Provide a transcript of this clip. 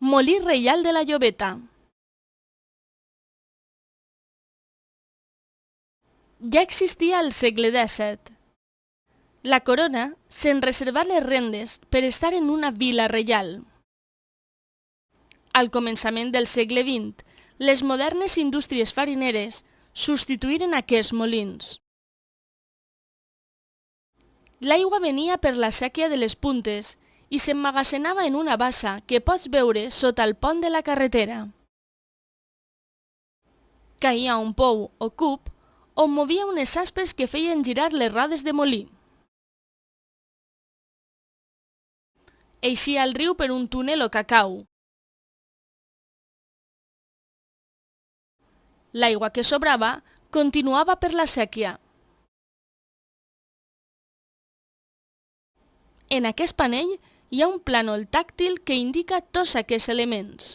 Molí reial de la Llobeta. Ja existia al segle XVII. La corona se'n reservà les rendes per estar en una vila reial. Al començament del segle XX, les modernes indústries farineres substituïren aquests molins. L'aigua venia per la séquia de les puntes i s'emmagatzenava en una bassa que pots veure sota el pont de la carretera. Caïa un pou o cub on movia unes aspes que feien girar les rodes de molí. Eixia al riu per un túnel o cacau. L'aigua que sobrava continuava per la séquia. En aquest panell hi ha un plànol tàctil que indica tots aquests elements.